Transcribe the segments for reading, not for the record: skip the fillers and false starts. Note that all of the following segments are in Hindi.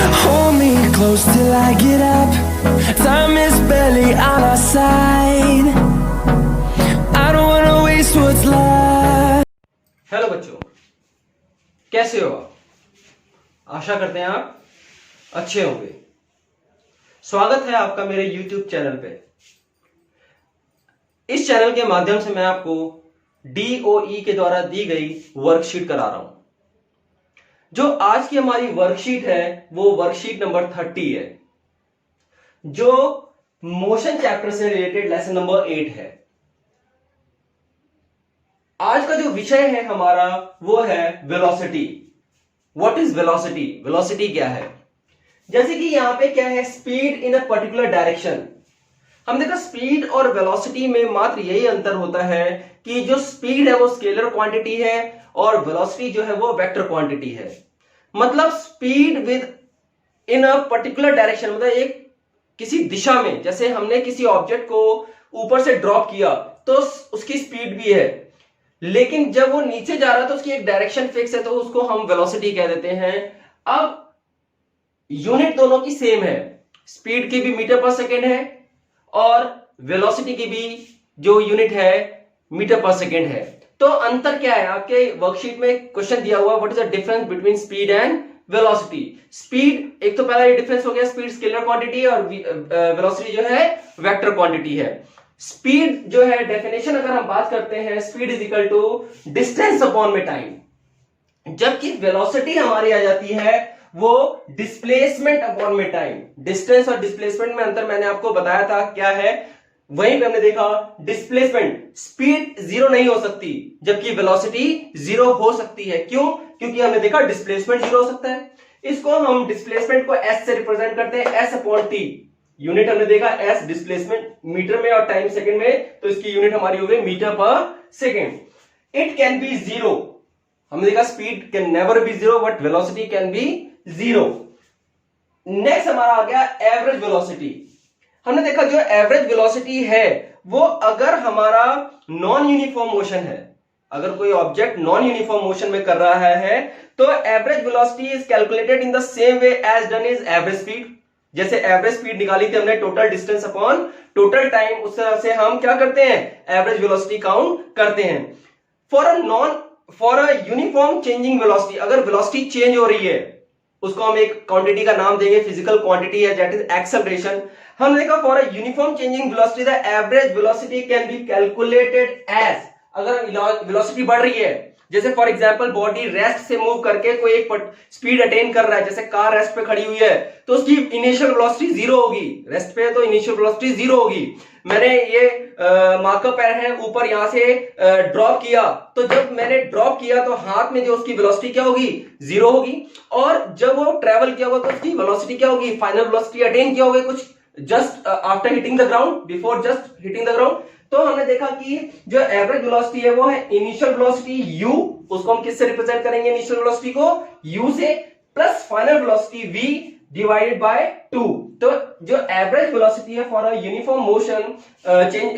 Hold me close till I get up. Time is barely on our side. I don't wanna waste what's left. Hello बच्चों, कैसे हो आप? आशा करते हैं आप अच्छे होंगे। स्वागत है आपका मेरे YouTube चैनल पे। इस चैनल के माध्यम से मैं आपको DOE के द्वारा दी गई वर्कशीट करा रहा हूं। जो आज की हमारी वर्कशीट है वो वर्कशीट नंबर 30 है, जो मोशन चैप्टर से रिलेटेड लेसन नंबर 8 है। आज का जो विषय है हमारा वो है velocity. What is velocity? Velocity क्या है? जैसे कि यहां पे क्या है, speed in a particular direction. हम देखा स्पीड और वेलोसिटी में मात्र यही अंतर होता है कि जो स्पीड है वो स्केलर क्वांटिटी है और वेलोसिटी जो है वो वेक्टर क्वांटिटी है। मतलब speed with in a particular direction, मतलब एक किसी दिशा में, जैसे हमने किसी ऑब्जेक्ट को ऊपर से ड्रॉप किया तो उसकी स्पीड भी है, लेकिन जब वो नीचे जा रहा है तो उसकी एक डायरेक्शन फिक्स है, तो उसको हम वेलोसिटी कह देते हैं। अब यूनिट दोनों की सेम है, स्पीड की भी मीटर पर सेकेंड है और वेलोसिटी की भी जो यूनिट है मीटर पर सेकेंड है। तो अंतर क्या है? आपके वर्कशीट में क्वेश्चन दिया हुआ, what is the difference between speed and velocity. Speed, एक तो पहला ये डिफरेंस हो गया, स्पीड स्केलर क्वांटिटी और वेलोसिटी जो है वेक्टर क्वांटिटी है। स्पीड जो है डेफिनेशन अगर हम बात करते हैं, speed is equal to distance upon में टाइम, जबकि वेलोसिटी हमारी आ जाती है वो डिस्प्लेसमेंट अपॉन में टाइम। डिस्टेंस और डिस्प्लेसमेंट में अंतर मैंने आपको बताया था क्या है, वहीं पे हमने देखा डिस्प्लेसमेंट, स्पीड जीरो नहीं हो सकती जबकि वेलोसिटी जीरो हो सकती है। क्यों? क्योंकि हमने देखा डिस्प्लेसमेंट जीरो हो सकता है। इसको हम डिस्प्लेसमेंट को एस से रिप्रेजेंट करते हैं, एस अपॉन टी। यूनिट हमने देखा एस डिस्प्लेसमेंट मीटर में और टाइम सेकंड में, तो इसकी यूनिट हमारी हो गई मीटर पर second. It can B zero, हमने देखा speed can never be zero but velocity can B zero. Next हमारा आ गया एवरेज वेलोसिटी। हमने देखा जो एवरेज वेलोसिटी है वो अगर हमारा नॉन यूनिफॉर्म मोशन है, अगर कोई ऑब्जेक्ट नॉन यूनिफॉर्म मोशन में कर रहा है तो average velocity is calculated in the same way as done is average speed. जैसे एवरेज स्पीड निकाली थी हमने total distance upon total time, उस तरह से हम क्या करते हैं, एवरेज वेलोसिटी काउंट करते हैं। For a uniform changing velocity, अगर वेलोसिटी चेंज हो रही है उसको हम एक क्वांटिटी का नाम देंगे, फिजिकल क्वांटिटी है, दैट इज एक्सेलरेशन। हमने देखा for a uniform changing velocity the average velocity can be calculated as, अगर वेलोसिटी बढ़ रही है, जैसे फॉर एग्जांपल बॉडी रेस्ट से मूव करके कोई एक स्पीड अटेन कर रहा है, जैसे कार रेस्ट पे खड़ी हुई है तो उसकी इनिशियल वेलोसिटी जीरो होगी, रेस्ट पे तो इनिशियल वेलोसिटी जीरो होगी। मैंने ये मार्कर पैर है ऊपर यहां से ड्रॉप किया, तो जब मैंने ड्रॉप किया तो हाथ में जो उसकी वेलोसिटी क्या होगी, जीरो होगी, और जब वो ट्रेवल किया होगा तो उसकी वेलोसिटी क्या होगी, फाइनल वेलोसिटी अटेन किया होगा कुछ just after hitting the ground, before just hitting the ground. तो हमने देखा कि जो एवरेज वेलोसिटी है वो है इनिशियल वेलोसिटी u, उसको हम किससे रिप्रेजेंट करेंगे, इनिशियल वेलोसिटी को u से, plus final velocity v divided by 2। तो जो एवरेज वेलोसिटी है for a uniform motion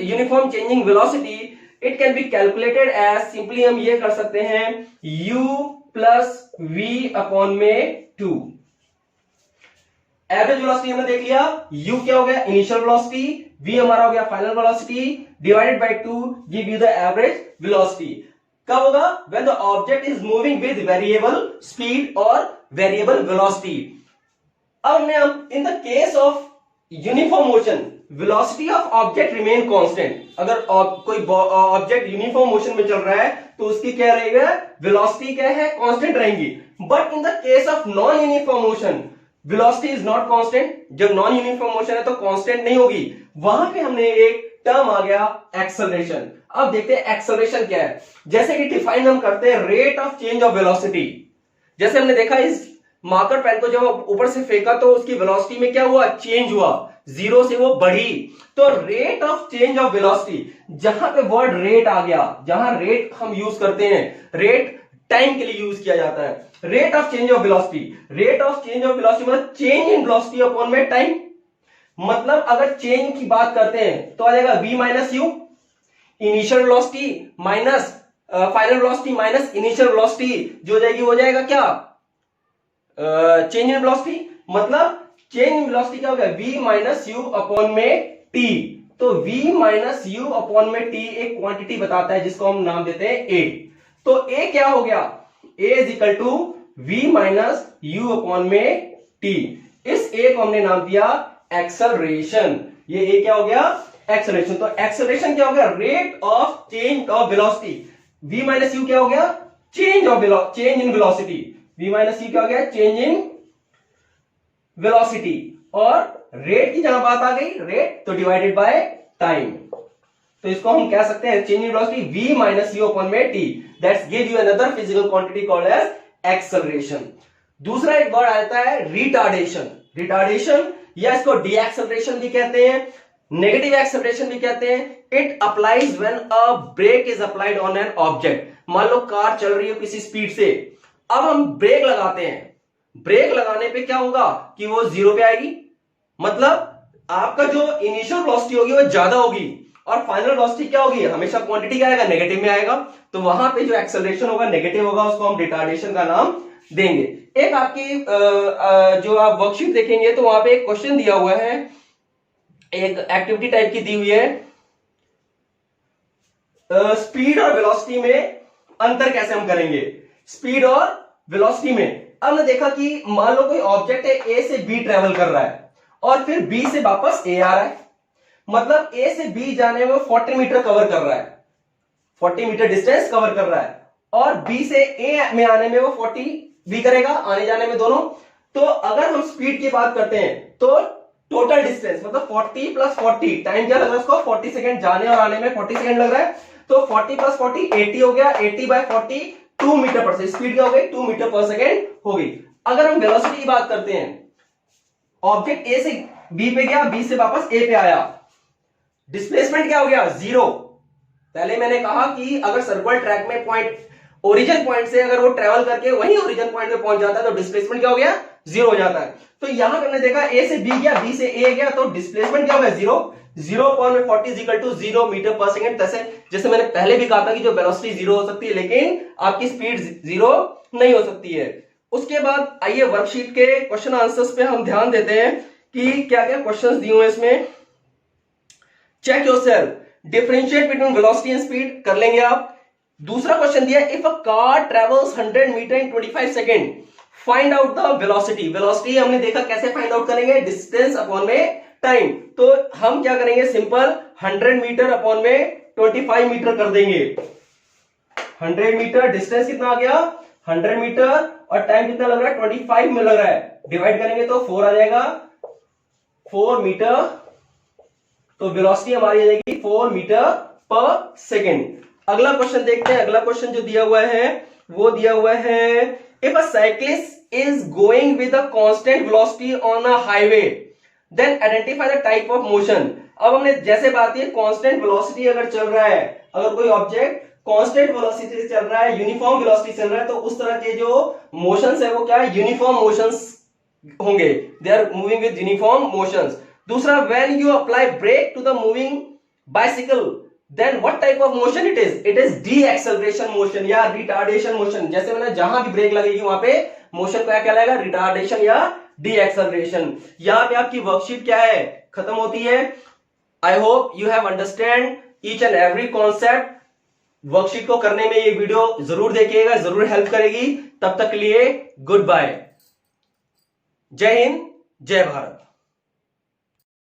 uniform changing velocity, it can be calculated as, simply हम ये कर सकते हैं u प्लस v अपॉन में 2। एवरेज वेलोसिटी हमने देख लिया, u क्या हो गया इनिशियल वेलोसिटी, v हमारा हो गया final velocity divided by 2 give you the average velocity. कब होगा? When the object is moving with variable speed और वेरिएबल वेलोसिटी। अब हम in the case of uniform motion velocity of object remain constant. अगर कोई ऑब्जेक्ट यूनिफॉर्म मोशन में चल रहा है तो उसकी क्या रहेगा, वेलोसिटी क्या है, कांस्टेंट रहेंगी। But in the case of non uniform motion velocity is not constant. जब नॉन यूनिफॉर्म मोशन है तो कांस्टेंट नहीं होगी, वहां पे हमने एक टर्म आ गया एक्सेलरेशन। अब देखते हैं एक्सेलरेशन क्या है। जैसे कि डिफाइन हम करते हैं rate of change of velocity. जैसे हमने देखा इस मार्कर पेन को जब ऊपर से फेंका तो उसकी वेलोसिटी में क्या हुआ, चेंज हुआ, जीरो से वो बढ़ी। तो rate of change of velocity, जहां पे वर्ड रेट आ गया, जहां रेट हम यूज करते हैं, रेट टाइम के लिए यूज किया जाता है। Rate of change of velocity, rate of change of velocity मतलब चेंज इन वेलोसिटी अपॉन में टाइम। मतलब अगर चेंज की बात करते हैं तो आ जाएगा v minus you, initial velocity minus final velocity minus initial velocity जो हो जाएगी, वो जाएगा क्या, चेंज इन वेलोसिटी। मतलब चेंज इन वेलोसिटी क्या हो गया, v माइनस यू अपॉन में t। तो v माइनस यू अपॉन में t एक क्वांटिटी बताता है जिसको हम नाम देते हैं a। तो a क्या हो गया, a is equal to v minus u upon में t। इस a को हमने नाम दिया एक्सेलरेशन। ये a क्या हो गया, एक्सेलरेशन। तो एक्सेलरेशन क्या हो गया, rate of change of velocity. v minus you क्या हो गया, change in velocity. v minus you क्या हो गया, चेंज इन वेलोसिटी। और रेट की जहां बात आ गई, रेट तो डिवाइडेड बाय टाइम। तो इसको हम कह सकते हैं change in velocity v minus u upon में t। That's give you another physical quantity called as acceleration. दूसरा एक वर्ड आता है रिटार्डेशन। रिटार्डेशन या इसको डीएक्सेलरेशन भी कहते हैं, नेगेटिव एक्सेलरेशन भी कहते हैं। It applies when a brake is applied on an object. मान लो कार चल रही है किसी स्पीड से, अब हम ब्रेक लगाते हैं। ब्रेक लगाने पे क्या होगा कि वो जीरो पे आएगी, मतलब आपका जो इनिशियल वेलोसिटी होगी वो ज्यादा होगी और फाइनल वेलोसिटी क्या होगी, हमेशा क्वांटिटी क्या आएगा, नेगेटिव में आएगा। तो वहां पे जो एक्सेलरेशन होगा नेगेटिव होगा, उसको हम रिटार्डेशन का नाम देंगे। एक आपकी जो आप वर्कशीट देखेंगे तो वहां पे एक क्वेश्चन दिया हुआ है, एक एक्टिविटी टाइप की दी हुई है, स्पीड और वेलोसिटी में अंतर कैसे हम करेंगे, स्पीड और वेलोसिटी में। अब हमने देखा कि मान लो कोई ऑब्जेक्ट है, ए से बी ट्रेवल कर रहा है और फिर बी से वापस ए आ रहा है, मतलब ए से बी जाने में 40 मीटर कवर कर रहा है, 40 मीटर डिस्टेंस कवर कर रहा है, और बी से ए में आने में वो 40 बी करेगा, आने जाने में दोनों। तो अगर हम स्पीड की बात करते हैं तो टोटल डिस्टेंस मतलब 40 प्लस 40, टाइम क्या लग रहा है उसको, 40 सेकेंड, जाने और आने में 40 सेकेंड लग रहा है। तो 40 प्लस 40 80 हो गया, 80 bye 40 2 metre per second. Speed क्या हो गई, 2 मीटर पर सेकेंड हो गई। अगर हम वेलोसिटी की बात करते हैं, ऑब्जेक्ट ए से बी पे गया, बी से वापस ए पे आया, डिस्प्लेसमेंट क्या हो गया, जीरो। पहले मैंने कहा कि अगर सर्कुलर ट्रैक में पॉइंट, ओरिजिन पॉइंट से अगर वो ट्रेवल करके वही ओरिजिन पॉइंट पे पहुंच जाता है तो डिस्प्लेसमेंट क्या हो गया, जीरो हो जाता है। तो यहां पे हमने देखा ए से बी गया, बी से ए गया, तो डिस्प्लेसमेंट क्या हो गया, zero. 0.40 is equal to 0 metre per second. जैसे मैंने पहले भी कहा था कि जो वेलोसिटी जीरो हो सकती है लेकिन आपकी स्पीड जीरो नहीं हो सकती है। उसके बाद आइए वर्कशीट के क्वेश्चन आंसर्स पे हम ध्यान देते हैं कि क्या क्या क्वेश्चंस दिए हुए इसमें। Check yourself, differentiate between velocity and speed कर लेंगे आप। दूसरा क्वेश्चन दिया, if a car travels 100 metre in 25 second find out the velocity. Velocity हमने देखा कैसे फाइंड आउट करेंगे, डिस्टेंस अपॉन में टाइम। तो हम क्या करेंगे, सिंपल 100 मीटर अपॉन में 25 मीटर कर देंगे। 100 मीटर डिस्टेंस कितना आ गया, 100 मीटर, और टाइम कितना लग रहा है, 25 में लग रहा है। डिवाइड करेंगे तो 4 आ जाएगा, 4 मीटर। तो वेलोसिटी हमारी आ जाएगी 4 मीटर पर सेकेंड। अगला क्वेश्चन देखते हैं। अगला क्वेश्चन जो दिया हुआ है वो दिया हुआ है, if a cyclist is going with a constant velocity on a highway then identify the type of motion. अब हमने जैसे बात की कांस्टेंट वेलोसिटी अगर चल रहा है, अगर कोई ऑब्जेक्ट कांस्टेंट वेलोसिटी से चल रहा है, यूनिफॉर्म वेलोसिटी चल रहा है, तो उस तरह के जो मोशंस है वो क्या है, यूनिफॉर्म मोशंस होंगे, they are moving with uniform motions. दूसरा, when you apply brake to the moving bicycle then what type of motion it is, it is deceleration motion या रिटार्डेशन मोशन। जैसे मैंने जहां भी ब्रेक लगेगी वहां पे मोशन क्या कहलाएगा, रिटार्डेशन या डीएक्सेलरेशन। यहां पे आपकी वर्कशीट क्या है, खत्म होती है। I hope you have understand each and every concept. Worksheet को करने में ये वीडियो जरूर देखिएगा, जरूर हेल्प करेगी। तब तक के लिए गुड बाय, जय हिंद, जय भारत।